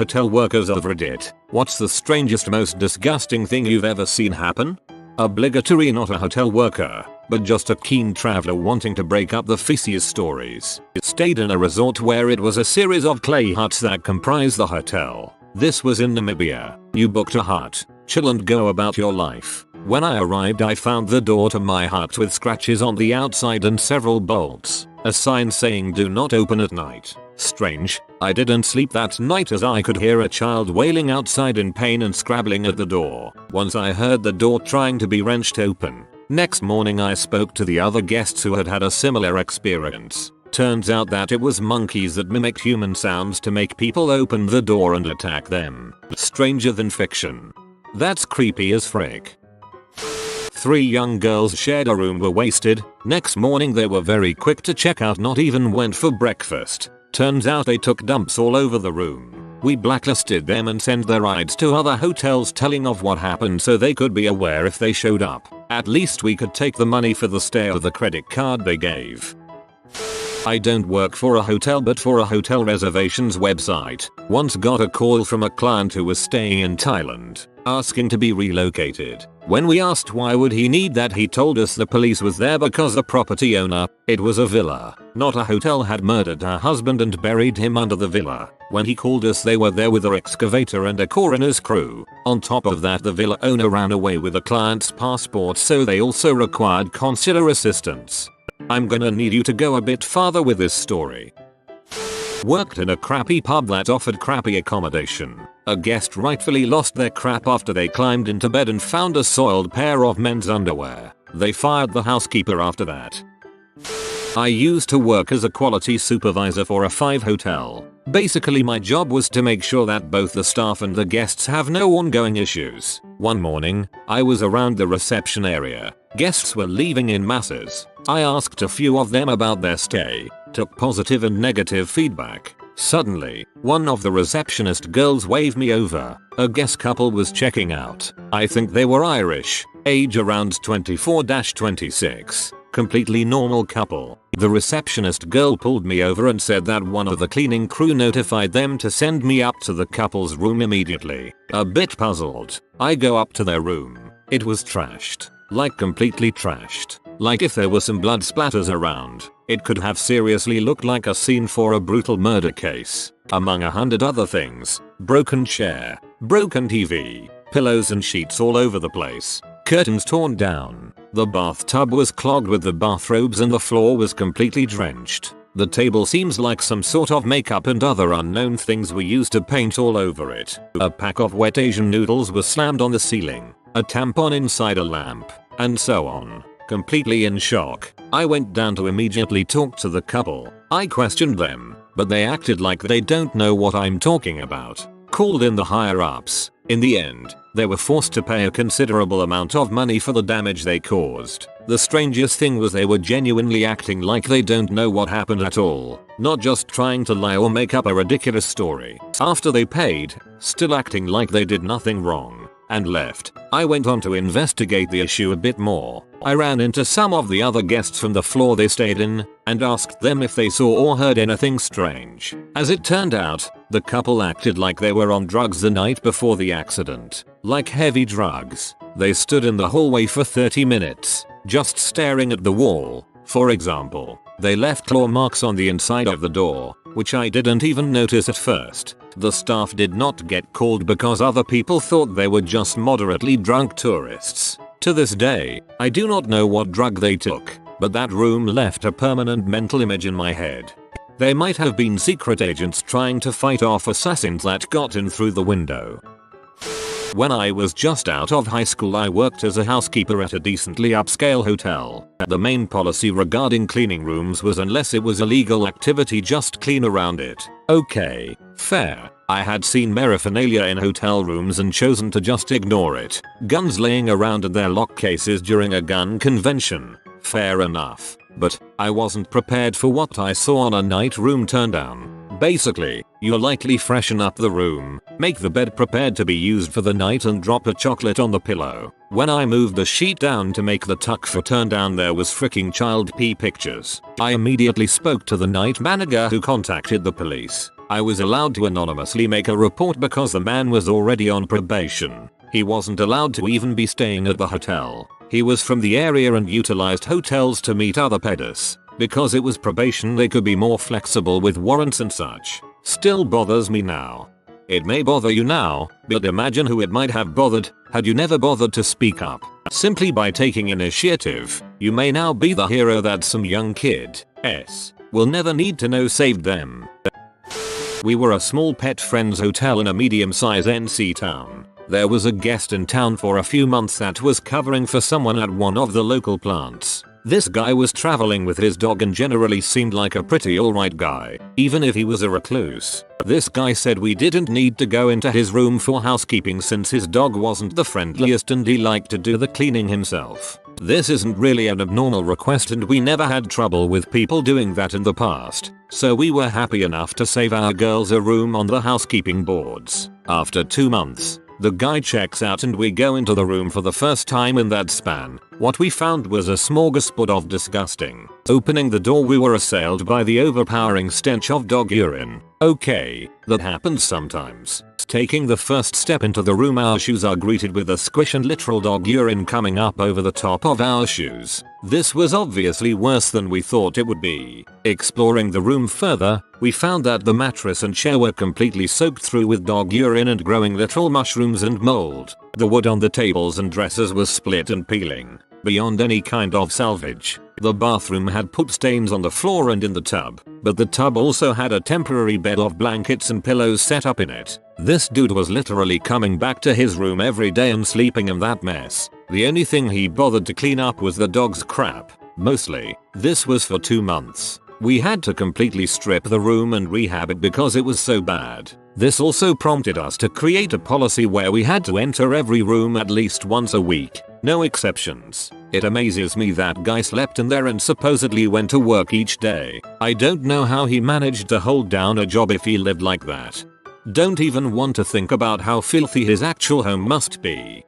Hotel workers of Reddit, what's the strangest, most disgusting thing you've ever seen happen? Obligatory not a hotel worker, but just a keen traveler wanting to break up the feces stories. Stayed in a resort where it was a series of clay huts that comprised the hotel. This was in Namibia. You booked a hut, chill and go about your life. When I arrived I found the door to my hut with scratches on the outside and several bolts. A sign saying do not open at night. Strange, I didn't sleep that night as I could hear a child wailing outside in pain and scrabbling at the door. Once I heard the door trying to be wrenched open. Next morning I spoke to the other guests who had had a similar experience. Turns out that it was monkeys that mimicked human sounds to make people open the door and attack them. Stranger than fiction. That's creepy as frick. 3 young girls shared a room, were wasted. Next morning they were very quick to check out, not even went for breakfast. Turns out they took dumps all over the room. We blacklisted them and sent their rides to other hotels telling of what happened so they could be aware if they showed up. At least we could take the money for the stay or the credit card they gave. I don't work for a hotel but for a hotel reservations website. Once got a call from a client who was staying in Thailand, asking to be relocated. When we asked why would he need that, he told us the police was there because the property owner, it was a villa, not a hotel, had murdered her husband and buried him under the villa. When he called us they were there with an excavator and a coroner's crew. On top of that the villa owner ran away with the client's passport, so they also required consular assistance. I'm gonna need you to go a bit farther with this story. Worked in a crappy pub that offered crappy accommodation. A guest rightfully lost their crap after they climbed into bed and found a soiled pair of men's underwear. They fired the housekeeper after that. I used to work as a quality supervisor for a 5 hotel. Basically my job was to make sure that both the staff and the guests have no ongoing issues. One morning, I was around the reception area. Guests were leaving in masses. I asked a few of them about their stay, took positive and negative feedback. Suddenly, one of the receptionist girls waved me over. A guest couple was checking out. I think they were Irish, age around 24-26. Completely normal couple. The receptionist girl pulled me over and said that one of the cleaning crew notified them to send me up to the couple's room immediately. A bit puzzled, I go up to their room. It was trashed. Like completely trashed. Like if there were some blood splatters around, it could have seriously looked like a scene for a brutal murder case. Among 100 other things. Broken chair, broken TV, pillows and sheets all over the place. Curtains torn down. The bathtub was clogged with the bathrobes and the floor was completely drenched. The table seems like some sort of makeup and other unknown things were used to paint all over it. A pack of wet Asian noodles was slammed on the ceiling. A tampon inside a lamp. And so on. Completely in shock, I went down to immediately talk to the couple. I questioned them, but they acted like they don't know what I'm talking about. Called in the higher ups. In the end, they were forced to pay a considerable amount of money for the damage they caused. The strangest thing was they were genuinely acting like they don't know what happened at all, not just trying to lie or make up a ridiculous story. After they paid, still acting like they did nothing wrong, and left. I went on to investigate the issue a bit more. I ran into some of the other guests from the floor they stayed in, and asked them if they saw or heard anything strange. As it turned out, the couple acted like they were on drugs the night before the accident. Like heavy drugs. They stood in the hallway for 30 minutes, just staring at the wall. For example, they left claw marks on the inside of the door, which I didn't even notice at first. The staff did not get called because other people thought they were just moderately drunk tourists. To this day, I do not know what drug they took, but that room left a permanent mental image in my head. They might have been secret agents trying to fight off assassins that got in through the window. When I was just out of high school I worked as a housekeeper at a decently upscale hotel. The main policy regarding cleaning rooms was unless it was illegal activity just clean around it. Okay, fair. I had seen paraphernalia in hotel rooms and chosen to just ignore it. Guns laying around in their lock cases during a gun convention. Fair enough. But I wasn't prepared for what I saw on a night room turndown. Basically, you lightly freshen up the room, make the bed prepared to be used for the night and drop a chocolate on the pillow. When I moved the sheet down to make the tuck for turndown there was freaking child pee pictures. I immediately spoke to the night manager who contacted the police. I was allowed to anonymously make a report because the man was already on probation. He wasn't allowed to even be staying at the hotel. He was from the area and utilized hotels to meet other pedos. Because it was probation, they could be more flexible with warrants and such. Still bothers me now. It may bother you now, but imagine who it might have bothered had you never bothered to speak up. Simply by taking initiative, you may now be the hero that some young kid will never need to know saved them. We were a small pet friend's hotel in a medium-sized NC town. There was a guest in town for a few months that was covering for someone at one of the local plants. This guy was traveling with his dog and generally seemed like a pretty alright guy, even if he was a recluse. This guy said we didn't need to go into his room for housekeeping since his dog wasn't the friendliest and he liked to do the cleaning himself. This isn't really an abnormal request and we never had trouble with people doing that in the past, so we were happy enough to save our girls a room on the housekeeping boards. After 2 months, the guy checks out and we go into the room for the first time in that span. What we found was a smorgasbord of disgusting. Opening the door, we were assailed by the overpowering stench of dog urine. Okay, that happens sometimes. Taking the first step into the room, our shoes are greeted with a squish and literal dog urine coming up over the top of our shoes. This was obviously worse than we thought it would be. Exploring the room further, we found that the mattress and chair were completely soaked through with dog urine and growing literal mushrooms and mold. The wood on the tables and dressers was split and peeling. Beyond any kind of salvage. The bathroom had poop stains on the floor and in the tub, but the tub also had a temporary bed of blankets and pillows set up in it. This dude was literally coming back to his room every day and sleeping in that mess. The only thing he bothered to clean up was the dog's crap. Mostly. This was for 2 months. We had to completely strip the room and rehab it because it was so bad. This also prompted us to create a policy where we had to enter every room at least once a week. No exceptions. It amazes me that guy slept in there and supposedly went to work each day. I don't know how he managed to hold down a job if he lived like that. Don't even want to think about how filthy his actual home must be.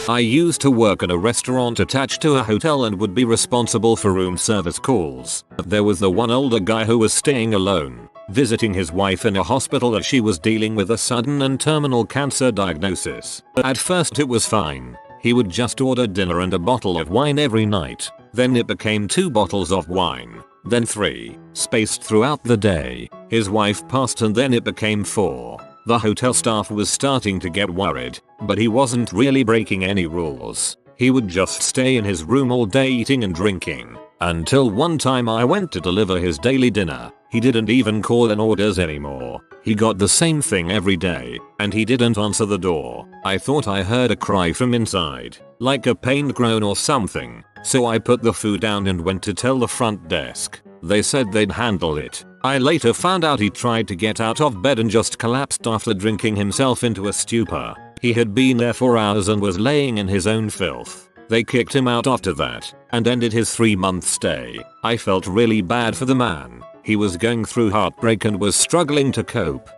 I used to work at a restaurant attached to a hotel and would be responsible for room service calls. There was the one older guy who was staying alone, visiting his wife in a hospital as she was dealing with a sudden and terminal cancer diagnosis. At first it was fine. He would just order dinner and a bottle of wine every night. Then it became 2 bottles of wine. Then 3, spaced throughout the day. His wife passed and then it became 4. The hotel staff was starting to get worried, but he wasn't really breaking any rules. He would just stay in his room all day eating and drinking. Until one time I went to deliver his daily dinner. He didn't even call in orders anymore. He got the same thing every day, and he didn't answer the door. I thought I heard a cry from inside, like a pained groan or something, so I put the food down and went to tell the front desk. They said they'd handle it. I later found out he tried to get out of bed and just collapsed after drinking himself into a stupor. He had been there for hours and was laying in his own filth. They kicked him out after that, and ended his 3-month stay. I felt really bad for the man. He was going through heartbreak and was struggling to cope.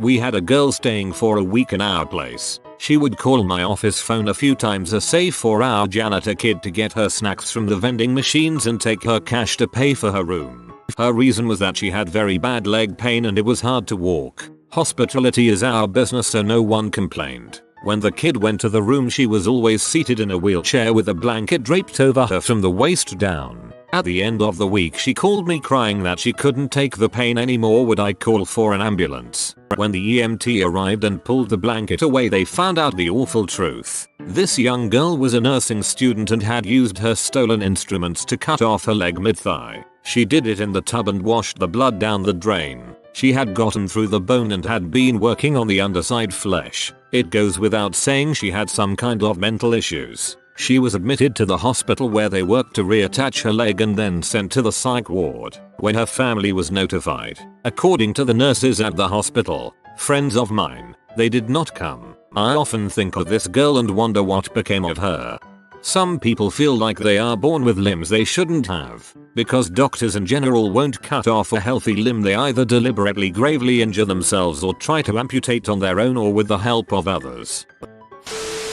We had a girl staying for a week in our place. She would call my office phone a few times a save for our janitor kid to get her snacks from the vending machines and take her cash to pay for her room. Her reason was that she had very bad leg pain and it was hard to walk. Hospitality is our business, so no one complained. When the kid went to the room, she was always seated in a wheelchair with a blanket draped over her from the waist down. At the end of the week she called me crying that she couldn't take the pain anymore. Would I call for an ambulance? When the EMT arrived and pulled the blanket away, they found out the awful truth. This young girl was a nursing student and had used her stolen instruments to cut off her leg mid-thigh. She did it in the tub and washed the blood down the drain. She had gotten through the bone and had been working on the underside flesh. It goes without saying she had some kind of mental issues. She was admitted to the hospital where they worked to reattach her leg and then sent to the psych ward, when her family was notified. According to the nurses at the hospital, friends of mine, they did not come. I often think of this girl and wonder what became of her. Some people feel like they are born with limbs they shouldn't have. Because doctors in general won't cut off a healthy limb, they either deliberately gravely injure themselves or try to amputate on their own or with the help of others.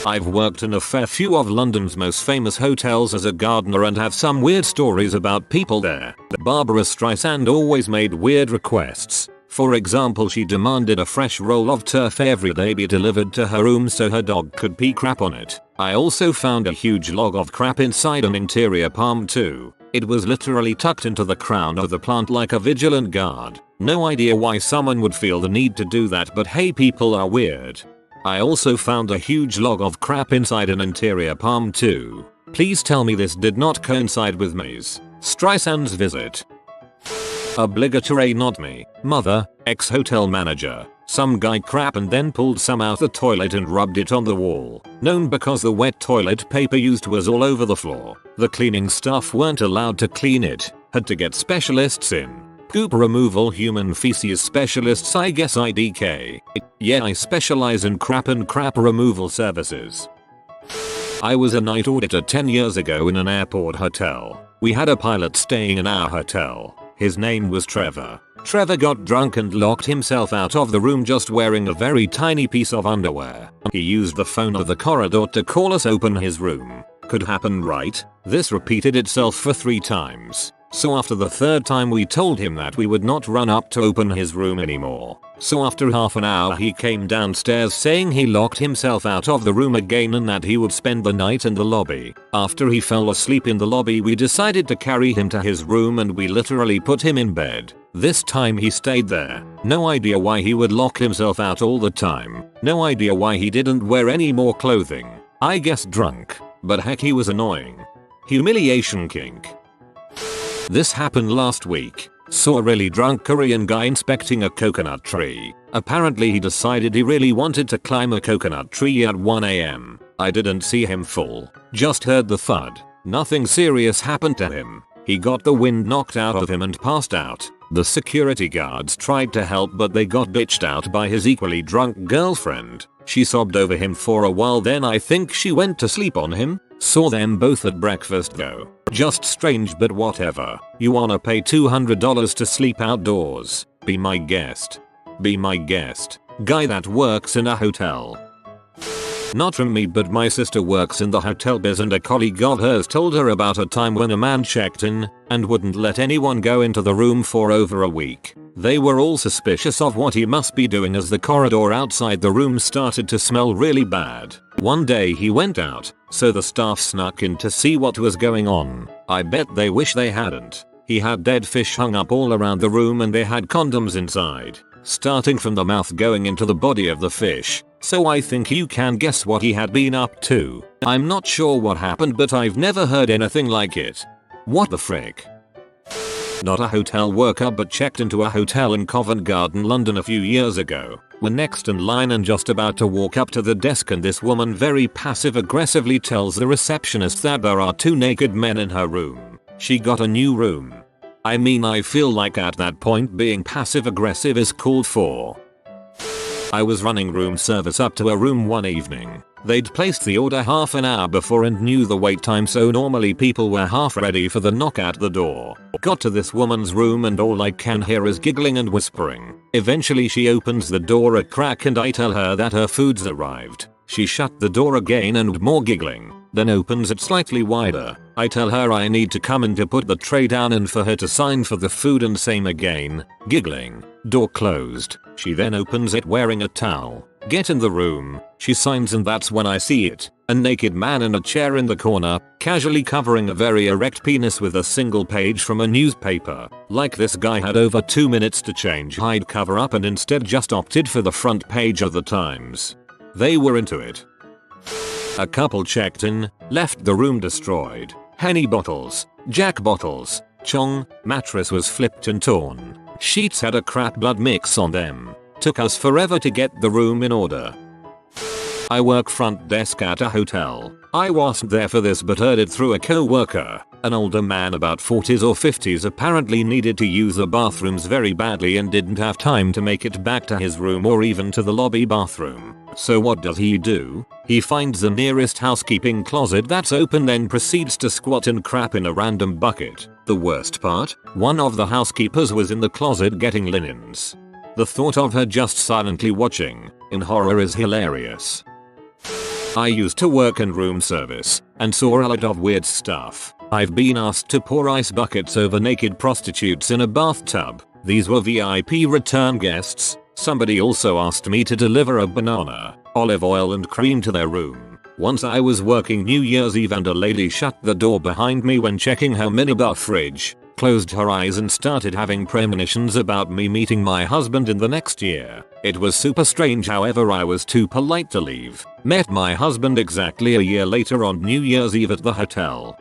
I've worked in a fair few of London's most famous hotels as a gardener and have some weird stories about people there. Barbara Streisand always made weird requests. For example, she demanded a fresh roll of turf every day be delivered to her room so her dog could pee crap on it. I also found a huge log of crap inside an interior palm too. It was literally tucked into the crown of the plant like a vigilant guard. No idea why someone would feel the need to do that, but hey, people are weird. I also found a huge log of crap inside an interior palm too. Please tell me this did not coincide with Ms. Streisand's visit. Obligatory, not me. Mother, ex-hotel manager. Some guy crap and then pulled some out the toilet and rubbed it on the wall. Known because the wet toilet paper used was all over the floor. The cleaning staff weren't allowed to clean it. Had to get specialists in. Goop removal, human feces specialists, I guess IDK. Yeah, I specialize in crap and crap removal services. I was a night auditor 10 years ago in an airport hotel. We had a pilot staying in our hotel. His name was Trevor. Trevor got drunk and locked himself out of the room just wearing a very tiny piece of underwear. He used the phone of the corridor to call us open his room. Could happen, right? This repeated itself for 3 times. So after the 3rd time we told him that we would not run up to open his room anymore. So after half an hour he came downstairs saying he locked himself out of the room again and that he would spend the night in the lobby. After he fell asleep in the lobby, we decided to carry him to his room and we literally put him in bed. This time he stayed there. No idea why he would lock himself out all the time. No idea why he didn't wear any more clothing. I guess drunk. But heck, he was annoying. Humiliation kink. This happened last week. Saw a really drunk Korean guy inspecting a coconut tree. Apparently he decided he really wanted to climb a coconut tree at 1 AM. I didn't see him fall. Just heard the thud. Nothing serious happened to him. He got the wind knocked out of him and passed out. The security guards tried to help but they got bitched out by his equally drunk girlfriend. She sobbed over him for a while, then I think she went to sleep on him. Saw them both at breakfast though. Just strange, but whatever. You wanna pay $200 to sleep outdoors? Be my guest. Be my guest. Guy that works in a hotel. Not from me, but my sister works in the hotel biz and a colleague of hers told her about a time when a man checked in and wouldn't let anyone go into the room for over a week. They were all suspicious of what he must be doing as the corridor outside the room started to smell really bad. One day he went out, so the staff snuck in to see what was going on. I bet they wish they hadn't. He had dead fish hung up all around the room and they had condoms inside, starting from the mouth going into the body of the fish. So I think you can guess what he had been up to. I'm not sure what happened, but I've never heard anything like it. What the frick? Not a hotel worker, but checked into a hotel in Covent Garden, London a few years ago. We're next in line and just about to walk up to the desk and this woman very passive aggressively tells the receptionist that there are 2 naked men in her room. She got a new room. I mean, I feel like at that point being passive aggressive is called for. I was running room service up to a room one evening. They'd placed the order half an hour before and knew the wait time, so normally people were half ready for the knock at the door. Got to this woman's room and all I can hear is giggling and whispering. Eventually she opens the door a crack and I tell her that her food's arrived. She shut the door again and more giggling, then opens it slightly wider. I tell her I need to come in to put the tray down and for her to sign for the food, and same again, giggling. Door closed. She then opens it wearing a towel. Get in the room. She signs and that's when I see it. A naked man in a chair in the corner, casually covering a very erect penis with a single page from a newspaper. Like this guy had over 2 minutes to change hide cover up and instead just opted for the front page of the Times. They were into it. A couple checked in, left the room destroyed. Henny bottles, Jack bottles, Chong, mattress was flipped and torn. Sheets had a crap blood mix on them. Took us forever to get the room in order. I work front desk at a hotel. I wasn't there for this but heard it through a co-worker. An older man about 40s or 50s apparently needed to use the bathrooms very badly and didn't have time to make it back to his room or even to the lobby bathroom. So what does he do? He finds the nearest housekeeping closet that's open, then proceeds to squat and crap in a random bucket. The worst part? One of the housekeepers was in the closet getting linens. The thought of her just silently watching in horror is hilarious. I used to work in room service and saw a lot of weird stuff. I've been asked to pour ice buckets over naked prostitutes in a bathtub. These were VIP return guests. Somebody also asked me to deliver a banana, olive oil and cream to their room. Once I was working New Year's Eve and a lady shut the door behind me when checking her minibar fridge, closed her eyes and started having premonitions about me meeting my husband in the next year. It was super strange, however I was too polite to leave. Met my husband exactly a year later on New Year's Eve at the hotel.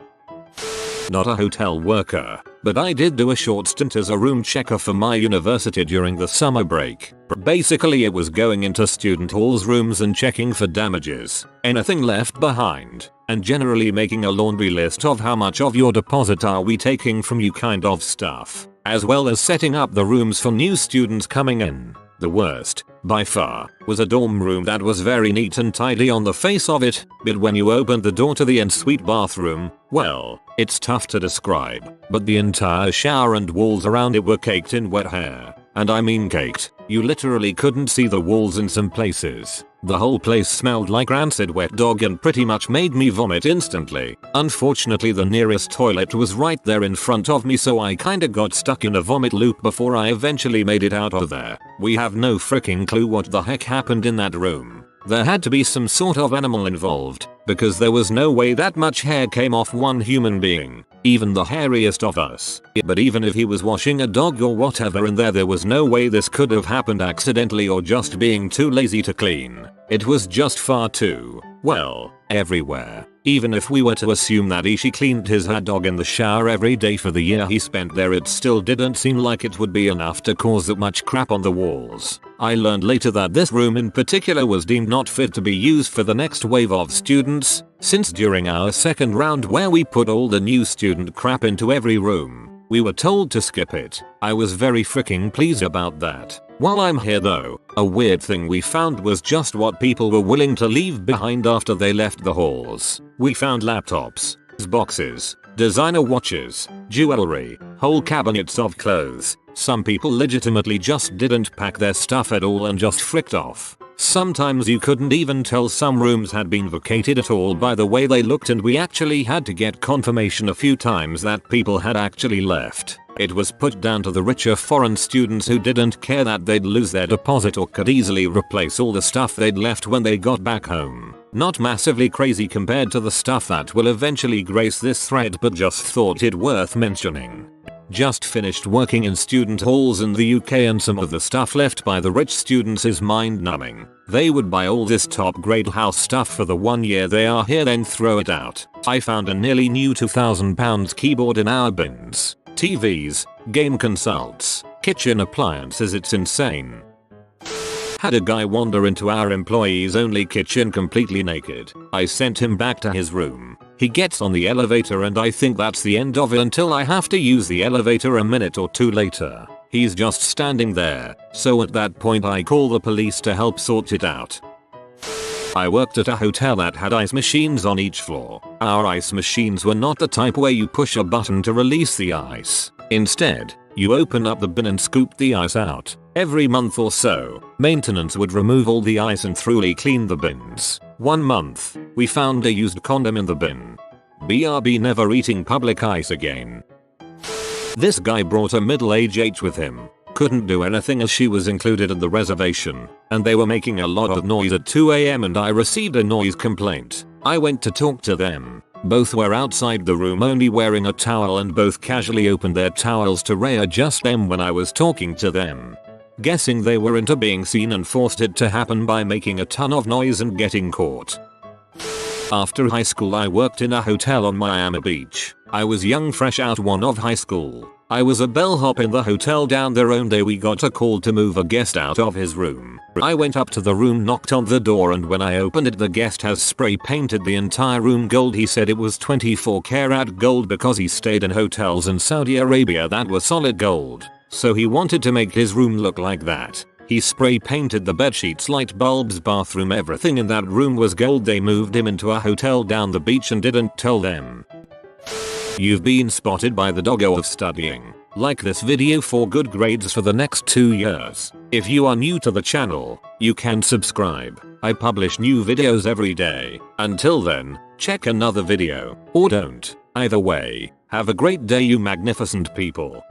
Not a hotel worker, but I did do a short stint as a room checker for my university during the summer break. Basically it was going into student halls' rooms and checking for damages, anything left behind, and generally making a laundry list of how much of your deposit are we taking from you kind of stuff, as well as setting up the rooms for new students coming in. The worst, by far, was a dorm room that was very neat and tidy on the face of it, but when you opened the door to the ensuite bathroom, well, it's tough to describe, but the entire shower and walls around it were caked in wet hair. And I mean caked. You literally couldn't see the walls in some places. The whole place smelled like rancid wet dog and pretty much made me vomit instantly. Unfortunately the nearest toilet was right there in front of me, so I kinda got stuck in a vomit loop before I eventually made it out of there. We have no freaking clue what the heck happened in that room. There had to be some sort of animal involved, because there was no way that much hair came off one human being, even the hairiest of us. But even if he was washing a dog or whatever in there was no way this could have happened accidentally or just being too lazy to clean. It was just far too, well, everywhere. Even if we were to assume that he cleaned his dog in the shower every day for the year he spent there, it still didn't seem like it would be enough to cause that much crap on the walls. I learned later that this room in particular was deemed not fit to be used for the next wave of students, since during our second round where we put all the new student crap into every room, we were told to skip it. I was very freaking pleased about that. While I'm here though, a weird thing we found was just what people were willing to leave behind after they left the halls. We found laptops, boxes, designer watches, jewelry, whole cabinets of clothes. Some people legitimately just didn't pack their stuff at all and just fricked off. Sometimes you couldn't even tell some rooms had been vacated at all by the way they looked, and we actually had to get confirmation a few times that people had actually left. It was put down to the richer foreign students who didn't care that they'd lose their deposit or could easily replace all the stuff they'd left when they got back home. Not massively crazy compared to the stuff that will eventually grace this thread, but just thought it worth mentioning. Just finished working in student halls in the UK, and some of the stuff left by the rich students is mind-numbing. They would buy all this top-grade house stuff for the 1 year they are here, then throw it out. I found a nearly new £2,000 keyboard in our bins. TVs, game consoles, kitchen appliances, it's insane. Had a guy wander into our employees only kitchen completely naked. I sent him back to his room. He gets on the elevator and I think that's the end of it until I have to use the elevator a minute or two later. He's just standing there, so at that point I call the police to help sort it out. I worked at a hotel that had ice machines on each floor. Our ice machines were not the type where you push a button to release the ice. Instead, you open up the bin and scoop the ice out. Every month or so, maintenance would remove all the ice and thoroughly clean the bins. One month, we found a used condom in the bin. BRB, never eating public ice again. This guy brought a middle-aged H with him. Couldn't do anything as she was included in the reservation, and they were making a lot of noise at 2 AM and I received a noise complaint. I went to talk to them. Both were outside the room only wearing a towel, and both casually opened their towels to readjust them when I was talking to them. Guessing they were into being seen and forced it to happen by making a ton of noise and getting caught. After high school I worked in a hotel on Miami Beach. I was young, fresh out one of high school. I was a bellhop in the hotel down there. One day we got a call to move a guest out of his room. I went up to the room, knocked on the door, and when I opened it the guest has spray painted the entire room gold. He said it was 24 karat gold because he stayed in hotels in Saudi Arabia that were solid gold. So he wanted to make his room look like that. He spray painted the bed sheets, light bulbs, bathroom, everything in that room was gold. They moved him into a hotel down the beach and didn't tell them. You've been spotted by the doggo of studying. Like this video for good grades for the next 2 years. If you are new to the channel, you can subscribe. I publish new videos every day. Until then, check another video, or don't. Either way, have a great day you magnificent people.